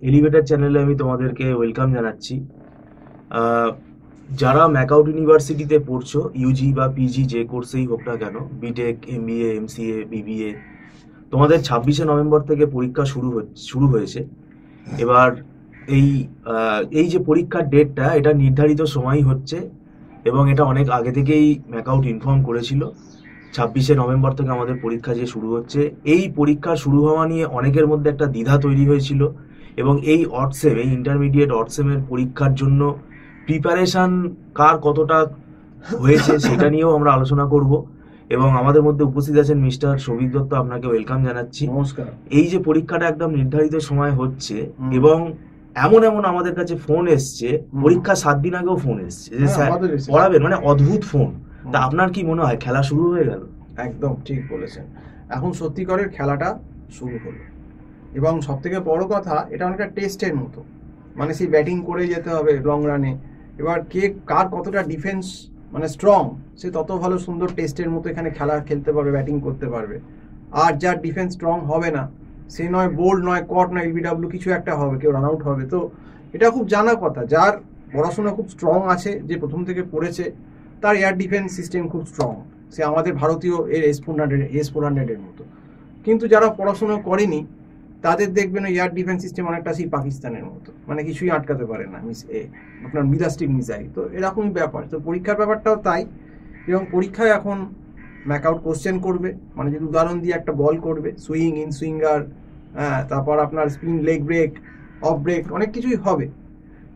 Elevator চ্যানেলে আমি তোমাদেরকে ওয়েলকাম জানাচ্ছি। আহ, যারা ম্যাকআউট ইউনিভার্সিটিতে পড়ছো, ইউজি বা পিজি যে কোর্সেই হোক না কেন, বিটেক, এমবিএ, এমসিএ, বিবিএ, তোমাদের 26শে নভেম্বর থেকে পরীক্ষা শুরু হয়েছে। এবার এই এই যে পরীক্ষার ডেটটা, এটা নির্ধারিত সময়ই হচ্ছে, এবং এটা অনেক আগে থেকেই ম্যাকআউট ইনফর্ম করেছিল। 26শে নভেম্বর থেকে আমাদের পরীক্ষা যে শুরু হচ্ছে, এই পরীক্ষা শুরু হওয়া নিয়ে অনেকের মধ্যে একটা দ্বিধা তৈরি হয়েছিল, এবং এই অডসেম, এই ইন্টারমিডিয়েট অডসেমের পরীক্ষার জন্য প্রিপারেশন কার কতটা হয়েছে সেটা নিয়েও আমরা আলোচনা করব। এবং আমাদের মধ্যে উপস্থিত আছেন মিস্টার সৌভিক দত্ত, আপনাকে ওয়েলকাম জানাচ্ছি। নমস্কার। এই যে পরীক্ষাটা একদম নির্ধারিত সময় হচ্ছে, এবং এমন এমন আমাদের কাছে ফোন এসছে, পরীক্ষা 7 দিন আগেও ফোন এসছে যে স্যার পড়াবেন, মানে অদ্ভুত ফোন। তা আপনার কি মনে হয় খেলা শুরু হয়ে গেল? একদম ঠিক বলেছেন। এখন সত্যিকারের খেলাটা শুরু হলো, এবং সব থেকে বড় কথা, এটা অনেকটা টেস্টের মতো। মানে সেই ব্যাটিং করে যেতে হবে লং রানে। এবার কে কার কতটা ডিফেন্স মানে স্ট্রং, সে তত ভালো সুন্দর টেস্টের মতো এখানে খেলা খেলতে পারবে, ব্যাটিং করতে পারবে। আর যার ডিফেন্স স্ট্রং হবে না, সে নয় বোল্ড, নয় কট, নয় এলবিডাব্লিউ, কিছু একটা হবে, কেউ রান আউট হবে। তো এটা খুব জানা কথা, যার পড়াশোনা খুব স্ট্রং আছে, যে প্রথম থেকে পড়েছে, তার এয়ার ডিফেন্স সিস্টেম খুব স্ট্রং। সে আমাদের ভারতীয় এর S-400 মতো। কিন্তু যারা পড়াশোনা করেনি, তাদের দেখবেন এয়ার ডিফেন্স সিস্টেম অনেকটা সেই পাকিস্তানের মতো, মানে কিছুই আটকাতে পারে না আপনার মিলাস্টিক মিসাইল। তো এরকমই ব্যাপার। তো পরীক্ষার ব্যাপারটাও তাই। এবং পরীক্ষায় এখন ম্যাকআউট কোশ্চেন করবে, মানে যদি উদাহরণ দিয়ে একটা বল করবে, সুইং, ইন সুইঙ্গার, হ্যাঁ, তারপর আপনার spin, leg break, off break, অনেক কিছুই হবে।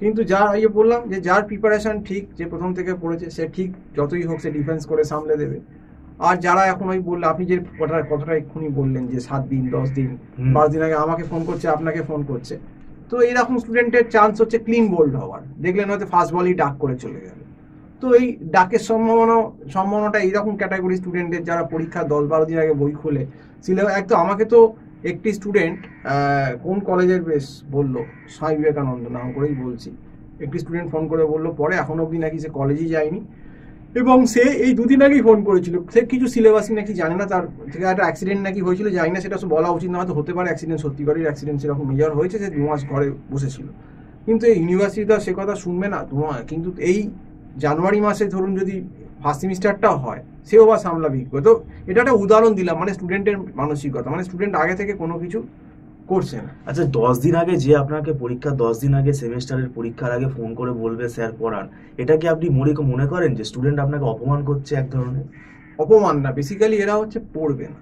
কিন্তু যার ইয়ে বললাম যে যার প্রিপারেশন ঠিক, যে প্রথম থেকে পড়েছে, সে ঠিক যতই হোক সে ডিফেন্স করে সামলে দেবে। আর যারা এখন ওই বললে, আপনি যে কথাটা এক্ষুনি বললেন যে 7 দিন, 10 দিন, 12 দিন আগে আমাকে ফোন করছে, আপনাকে ফোন করছে, তো এইরকম স্টুডেন্টের চান্স হচ্ছে ক্লিন বোল্ড হওয়ার। দেখলেন হয়তো ফার্স্ট বলই ডাক করে চলে গেল। তো এই ডাকের সম্ভাবনাটা এইরকম ক্যাটাগরি স্টুডেন্টের, যারা পরীক্ষা 10-12 দিন আগে বই খুলে সিলেবাস। একদম আমাকে তো একটি স্টুডেন্ট, কোন কলেজের বেশ বললো, স্বামী বিবেকানন্দ নাম করেই বলছি, একটি স্টুডেন্ট ফোন করে বললো পরে এখন অবধি নাকি সে কলেজেই যায়নি, এবং সে এই 2 দিন আগেই ফোন করেছিল। সে কিছু সিলেবাসই নাকি জানে না, তার থেকে একটা অ্যাক্সিডেন্ট নাকি হয়েছিল, জানি না, সেটা বলা উচিত না, হয়তো হতে পারে অ্যাক্সিডেন্ট, সত্যিকারের অ্যাক্সিডেন্ট সেরকম মেজর হয়েছে, সে 2 মাস ঘরে বসেছিল। কিন্তু এই ইউনিভার্সিটি তো সে কথা শুনবে না। কিন্তু এই জানুয়ারি মাসে ধরুন যদি ফার্স্ট সেমিস্টারটাও হয়, সেও বা সামলাবি। তো এটা একটা উদাহরণ দিলাম, মানে স্টুডেন্টের মানসিকতা, মানে স্টুডেন্ট আগে থেকে কোনো কিছু করছে না। আচ্ছা, 10 দিন আগে যে আপনাকে পরীক্ষা, 10 দিন আগে সেমিস্টারের পরীক্ষার আগে ফোন করে বলবে স্যার পড়ান, এটা কি আপনি মনে করেন যে স্টুডেন্ট আপনাকে অপমান করছে এক ধরনের? অপমান না, বেসিক্যালি এরা হচ্ছে পড়বে না।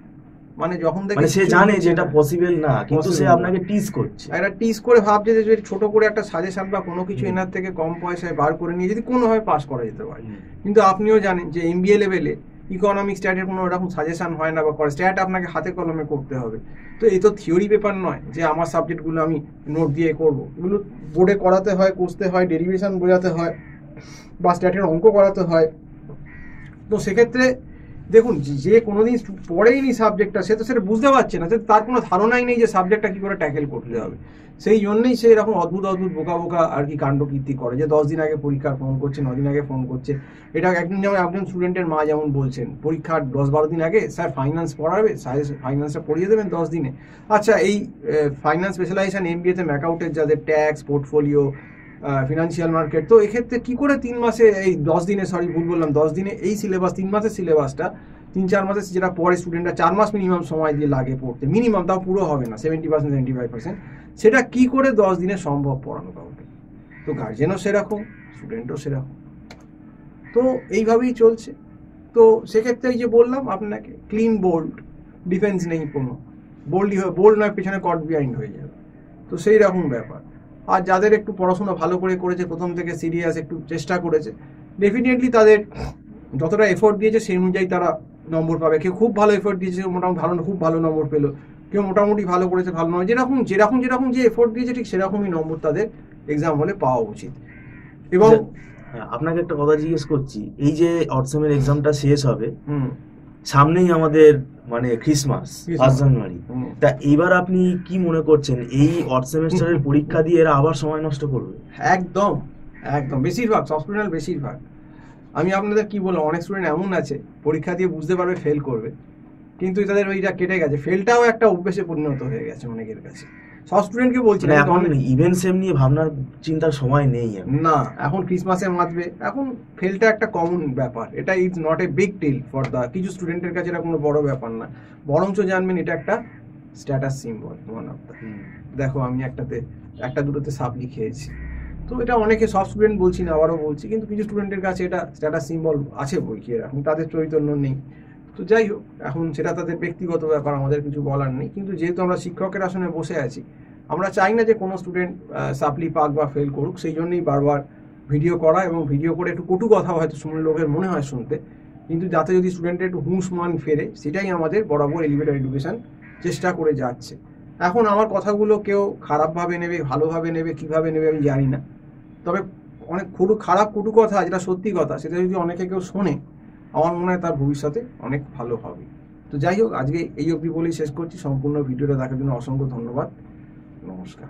মানে যখন থেকে সে জানে যে এটা পসিবল না, কিন্তু সে আপনাকে টিজ করছে। একটা টিজ করে ভাবছে যে যদি ছোট করে একটা সাজেশন বা কোনো কিছু এনার থেকে কম পয়সায় বার করে নিয়ে যদি কোনোভাবে পাস করা যেতে পারে। কিন্তু আপনিও জানেন যে এমবিএ লেভেলে ইকোনমিক স্ট্যাটের কোনো এরকম সাজেশন হয় না, বা স্ট্যাট আপনাকে হাতে কলমে করতে হবে। তো এই তো থিওরি পেপার নয় যে আমার সাবজেক্টগুলো আমি নোট দিয়ে করব। এগুলো বোর্ডে করাতে হয়, কষতে হয়, ডেরিভেশন বোঝাতে হয়, বা স্ট্যাটের অঙ্ক করাতে হয়। তো সেক্ষেত্রে দেখুন, যে কোনোদিন পড়েইনি সাবজেক্টটা, সে তো সেটা বুঝতে পারছে না, তার কোনো ধারণাই নেই যে সাবজেক্টটা কি করে ট্যাকেল করতে হবে। সেই জন্যই সে এরকম অদ্ভুত বোকা আর কি কাণ্ড কীর্তি করে, যে 10 দিন আগে পরীক্ষার ফোন করছে, 9 দিন আগে ফোন করছে। এটা একদিন যেমন একজন স্টুডেন্টের মা যেমন বলছেন, পরীক্ষার 10-12 দিন আগে স্যার ফাইন্যান্স পড়াবে, ফাইন্যান্সটা পড়িয়ে দেবেন 10 দিনে। আচ্ছা, এই ফাইন্যান্স স্পেশালাইজেশন এমবিএতে ম্যাকআউটের যাদের ট্যাক্স, পোর্টফোলিও, ফিনান্সিয়াল মার্কেট, তো এক্ষেত্রে কি করে 3 মাসে, এই 10 দিনে, সরি ভুল বললাম, 10 দিনে এই সিলেবাস, 3 মাসের সিলেবাসটা 3-4 মাসে, যেটা পরে স্টুডেন্টরা 4 মাস মিনিমাম সময় দিয়ে লাগে পড়তে, মিনিমাম, তাও পুরো হবে না, 70%, 75%, সেটা কি করে 10 দিনে সম্ভব পড়ানো কাউকে? তো গার্জেনও সেরকম, স্টুডেন্টও সেরকম। তো এইভাবেই চলছে। তো সেক্ষেত্রে এই যে বললাম আপনাকে, ক্লিন বোল্ড, ডিফেন্স নেই কোনো, বোল্ড নয়, পেছনে কট বিহাইন্ড হয়ে যাবে। তো সেই রকম ব্যাপার। আর যাদের একটু পড়াশোনা ভালো করে করেছে, প্রথম থেকে সিরিয়াস একটু চেষ্টা করেছে, ডেফিনেটলি তাদের যতটা এফোর্ট দিয়েছে সেই অনুযায়ী তারা নম্বর পাবে। কেউ খুব ভালো এফোর্ট দিয়েছে, মোটামুটি খুব ভালো নম্বর পেলো। কেউ মোটামুটি ভালো করেছে, ভালো নয়, যেরকম যে এফোর্ট দিয়েছে ঠিক সেরকমই নম্বর তাদের এক্সাম হলে পাওয়া উচিত। এবং আপনাকে একটা কথা জিজ্ঞেস করছি, এই যে অডসেমের এক্সামটা শেষ হবে, সামনেই আমাদের মানে ক্রিসমাস, 1 জানুয়ারি, তা এবার আপনি কি মনে করছেন এই অড সেমিস্টারের পরীক্ষা দিয়ে এরা আবার সময় নষ্ট করবে? একদম একদম, বেশিরভাগ সব স্টুডেন্ট, বেশিরভাগ। আমি আপনাদের কি বললাম, অনেক স্টুডেন্ট এমন আছে পরীক্ষা দিয়ে বুঝতে পারবে ফেল করবে, কিন্তু তাদের ওইটা কেটে গেছে, ফেলটাও একটা অভ্যেসে পরিণত হয়ে গেছে অনেকের কাছে। সব স্টুডেন্টকে বলছি মানে না, এখন ইভেন্ট সেম নিয়ে ভাবনার চিন্তার সময় নেই এখন। না, এখন ক্রিসমাসে মাতবে, এখন ফেলটা একটা কমন ব্যাপার, এটা is not a big deal for the কিছু স্টুডেন্টের কাছে, এটা কোনো বড় ব্যাপার না, বরঞ্চ জানবেন এটা একটা status symbol one of the. দেখো আমি একটা দুটোতে সাপ্লি খেয়েছি, তো এটা অনেকে, সব স্টুডেন্ট বলছি না, আবারও বলছি, কিন্তু কিছু স্টুডেন্টের কাছে এটা স্ট্যাটাস সিম্বল আছে বই কি, এখন তাদের চৈতন্য নেই। তো যাই হোক, এখন সেটা তাদের ব্যক্তিগত ব্যাপার, আমাদের কিছু বলার নেই। কিন্তু যেহেতু আমরা শিক্ষকের আসনে বসে আছি, আমরা চাই না যে কোনো স্টুডেন্ট সাপ্লি পাক বা ফেল করুক, সেই জন্যই বারবার ভিডিও করা, এবং ভিডিও করে একটু কটু কথা হয়তো শুনলে লোকের মনে হয় শুনতে, কিন্তু যাতে যদি স্টুডেন্টের একটু হুঁশ মান ফেরে, সেটাই আমাদের বরাবর এলিভেটর এডুকেশন চেষ্টা করে যাচ্ছে। এখন আমার কথাগুলো কেউ খারাপভাবে নেবে, ভালোভাবে নেবে, কিভাবে নেবে আমি জানি না, তবে অনেক খারাপ কটু কথা যেটা সত্যি কথা, সেটা যদি অনেকে কেউ শোনে, আমার মনে হয় তার ভবিষ্যতে অনেক ভালো হবে। তো যাই হোক, আজকে এই অবধি বলেই শেষ করছি। সম্পূর্ণ ভিডিওটা দেখার জন্য অসংখ্য ধন্যবাদ। নমস্কার।